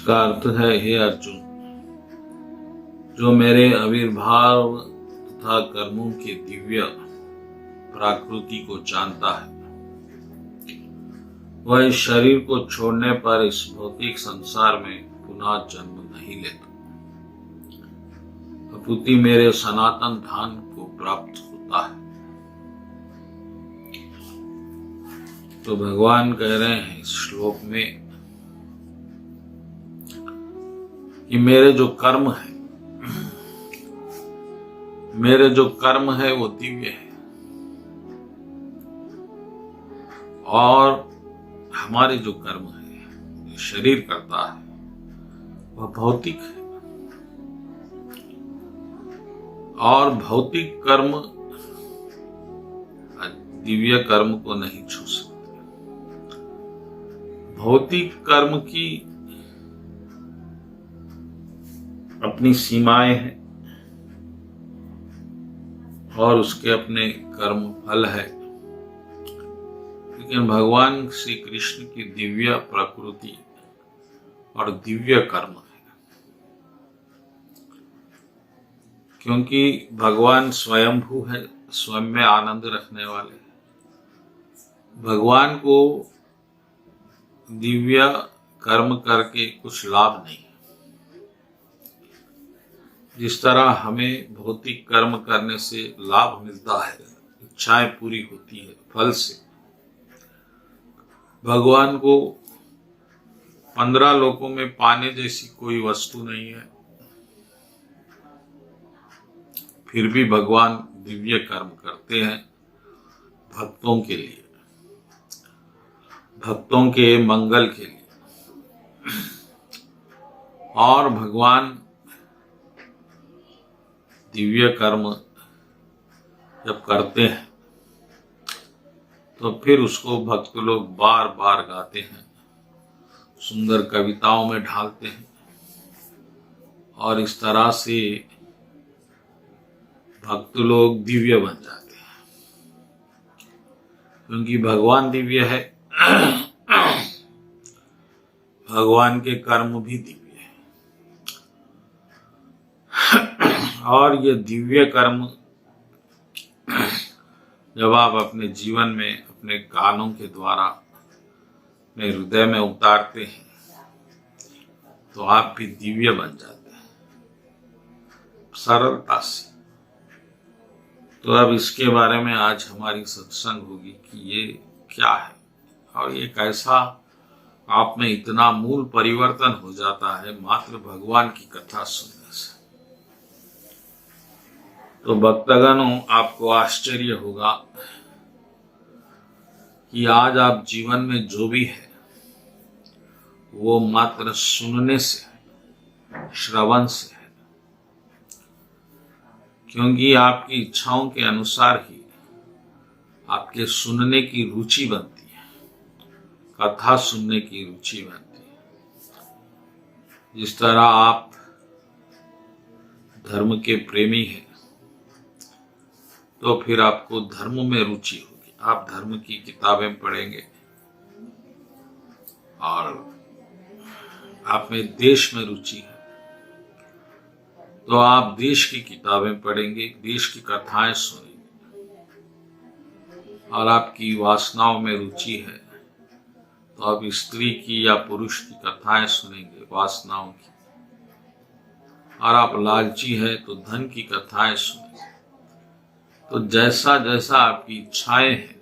इसका अर्थ है, हे अर्जुन, जो मेरे आविर्भाव तथा कर्मों के दिव्य प्रकृति को जानता है, वह इस शरीर को छोड़ने पर इस भौतिक संसार में पुनः जन्म नहीं लेता, अपितु मेरे सनातन धाम को प्राप्त होता है। तो भगवान कह रहे हैं इस श्लोक में कि मेरे जो कर्म है वो दिव्य है, और हमारे जो कर्म है, जो शरीर करता है, वह भौतिक है, और भौतिक कर्म दिव्य कर्म को नहीं छू सकते। भौतिक कर्म की अपनी सीमाएं हैं और उसके अपने कर्म फल है, लेकिन भगवान श्री कृष्ण की दिव्य प्रकृति और दिव्य कर्म है, क्योंकि भगवान स्वयंभू है, स्वयं में आनंद रखने वाले। भगवान को दिव्य कर्म करके कुछ लाभ नहीं। जिस तरह हमें भौतिक कर्म करने से लाभ मिलता है, इच्छाएं पूरी होती है फल से, भगवान को 15 लोकों में पाने जैसी कोई वस्तु नहीं है, फिर भी भगवान दिव्य कर्म करते हैं भक्तों के लिए, भक्तों के मंगल के लिए। और भगवान दिव्य कर्म जब करते हैं तो फिर उसको भक्त लोग बार बार गाते हैं, सुंदर कविताओं में ढालते हैं, और इस तरह से भक्त लोग दिव्य बन जाते हैं, क्योंकि भगवान दिव्य है, भगवान के कर्म भी दिव्य है। और ये दिव्य कर्म जब आप अपने जीवन में अपने गानों के द्वारा अपने हृदय में उतारते हैं तो आप भी दिव्य बन जाते हैं सरलता से। तो अब इसके बारे में आज हमारी सत्संग होगी कि ये क्या है और ये कैसा आप में इतना मूल परिवर्तन हो जाता है मात्र भगवान की कथा सुनने से। तो भक्तगणों, आपको आश्चर्य होगा कि आज आप जीवन में जो भी है वो मात्र सुनने से है, श्रवण से है, क्योंकि आपकी इच्छाओं के अनुसार ही आपके सुनने की रुचि बनती है, कथा सुनने की रुचि बनती है। जिस तरह आप धर्म के प्रेमी हैं तो फिर आपको धर्म में रुचि होगी, आप धर्म की किताबें पढ़ेंगे, और आप में देश में रुचि है तो आप देश की किताबें पढ़ेंगे, देश की कथाएं सुनेंगे, और आपकी वासनाओं में रुचि है तो आप स्त्री की या पुरुष की कथाएं सुनेंगे, वासनाओं की, और आप लालची है तो धन की कथाएं सुनेंगे। तो जैसा जैसा आपकी इच्छाएं हैं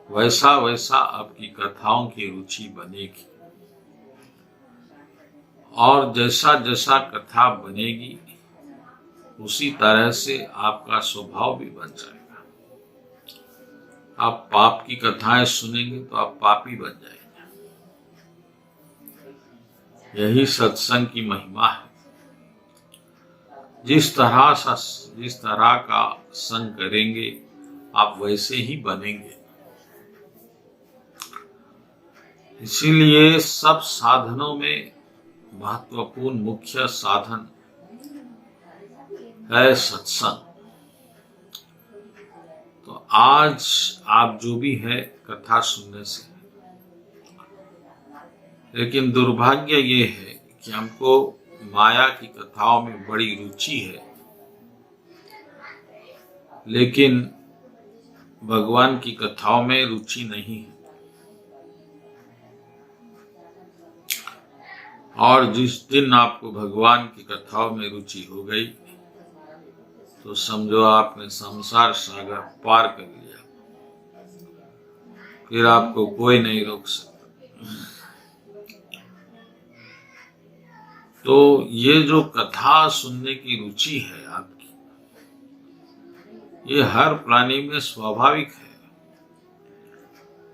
वैसा वैसा आपकी कथाओं की रुचि बनेगी, और जैसा जैसा कथा बनेगी उसी तरह से आपका स्वभाव भी बन जाएगा। आप पाप की कथाएं सुनेंगे तो आप पापी बन जाएंगे। यही सत्संग की महिमा है। जिस तरह का संग करेंगे आप वैसे ही बनेंगे। इसीलिए सब साधनों में महत्वपूर्ण मुख्य साधन है सत्संग। तो आज आप जो भी है कथा सुनने से, लेकिन दुर्भाग्य ये है कि हमको माया की कथाओं में बड़ी रुचि है, लेकिन भगवान की कथाओं में रुचि नहीं है। और जिस दिन आपको भगवान की कथाओं में रुचि हो गई तो समझो आपने संसार सागर पार कर लिया, फिर आपको कोई नहीं रोक सकता। तो ये जो कथा सुनने की रुचि है आपकी, ये हर प्राणी में स्वाभाविक है,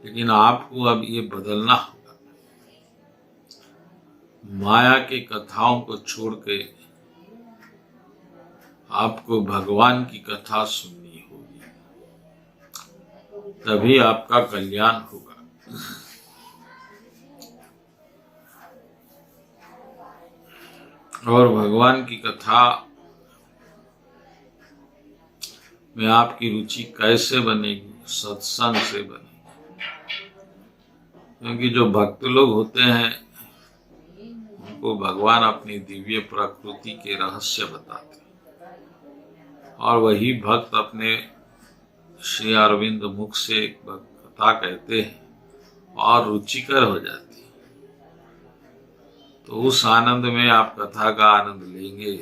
लेकिन आपको अब ये बदलना होगा। माया के कथाओं को छोड़ के आपको भगवान की कथा सुननी होगी, तभी आपका कल्याण होगा। और भगवान की कथा में आपकी रुचि कैसे बनेगी? सत्संग से बनेगी। क्योंकि जो भक्त लोग होते हैं उनको भगवान अपनी दिव्य प्रकृति के रहस्य बताते हैं, और वही भक्त अपने श्री अरविंद मुख से कथा कहते हैं और रुचिकर हो जाती है। तो उस आनंद में आप कथा का आनंद लेंगे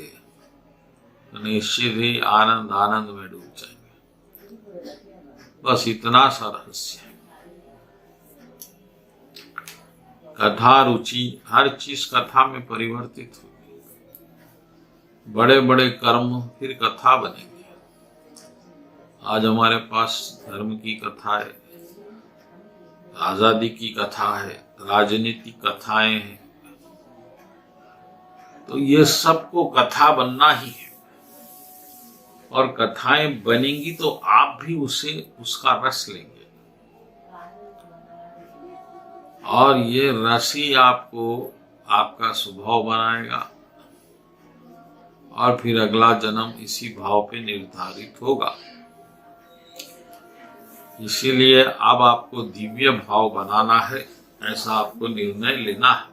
तो निश्चित ही आनंद में डूब जाएंगे। बस इतना सा रहस्य है। कथा रुचि, हर चीज कथा में परिवर्तित होगी। बड़े बड़े कर्म फिर कथा बनेंगे। आज हमारे पास धर्म की कथा है, आजादी की कथा है, राजनीतिक कथाएं हैं। तो ये सबको कथा बनना ही है, और कथाएं बनेंगी तो आप भी उसका रस लेंगे, और ये रस ही आपको आपका स्वभाव बनाएगा, और फिर अगला जन्म इसी भाव पे निर्धारित होगा। इसीलिए अब आपको दिव्य भाव बनाना है, ऐसा आपको निर्णय लेना है।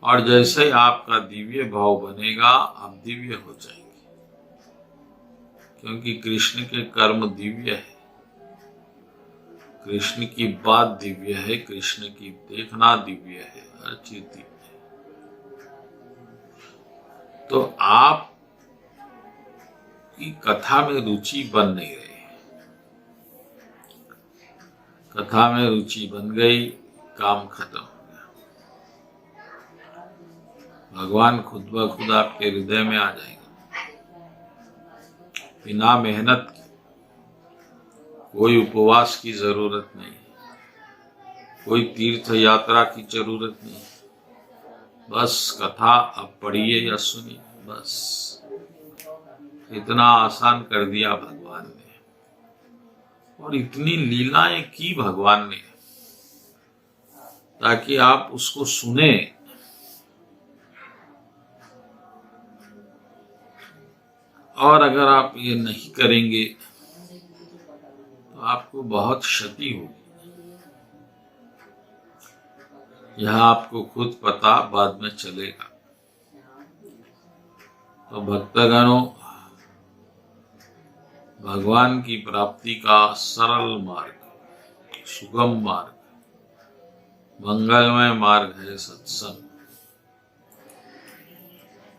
और जैसे ही आपका दिव्य भाव बनेगा आप दिव्य हो जाएंगे, क्योंकि कृष्ण के कर्म दिव्य है, कृष्ण की बात दिव्य है, कृष्ण की देखना दिव्य है, हर चीज दिव्य है। तो आप की कथा में रुचि बन नहीं रही। कथा में रुचि बन गई, काम खत्म हो गया। भगवान खुद ब खुद आपके हृदय में आ जाएंगे, बिना मेहनत के। कोई उपवास की जरूरत नहीं, कोई तीर्थ यात्रा की जरूरत नहीं। बस कथा आप पढ़िए या सुनिए, बस इतना आसान कर दिया भगवान ने। और इतनी लीलाएं की भगवान ने ताकि आप उसको सुने। और अगर आप ये नहीं करेंगे तो आपको बहुत क्षति होगी। यह आपको खुद पता बाद में चलेगा। तो भक्तगणों, भगवान की प्राप्ति का सरल मार्ग, सुगम मार्ग, मंगलमय मार्ग है सत्संग।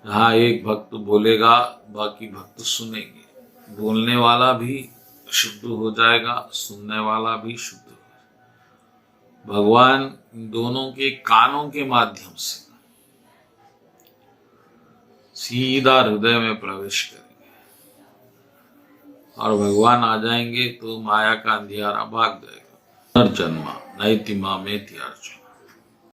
यहाँ एक भक्त बोलेगा, बाकी भक्त सुनेंगे। बोलने वाला भी शुद्ध हो जाएगा, सुनने वाला भी शुद्ध हो जाएगा। भगवान इन दोनों के कानों के माध्यम से सीधा हृदय में प्रवेश करेंगे, और भगवान आ जाएंगे तो माया का अंधियारा भाग जाएगा। पुनर्जन्मा नैति मामेति अर्जुन।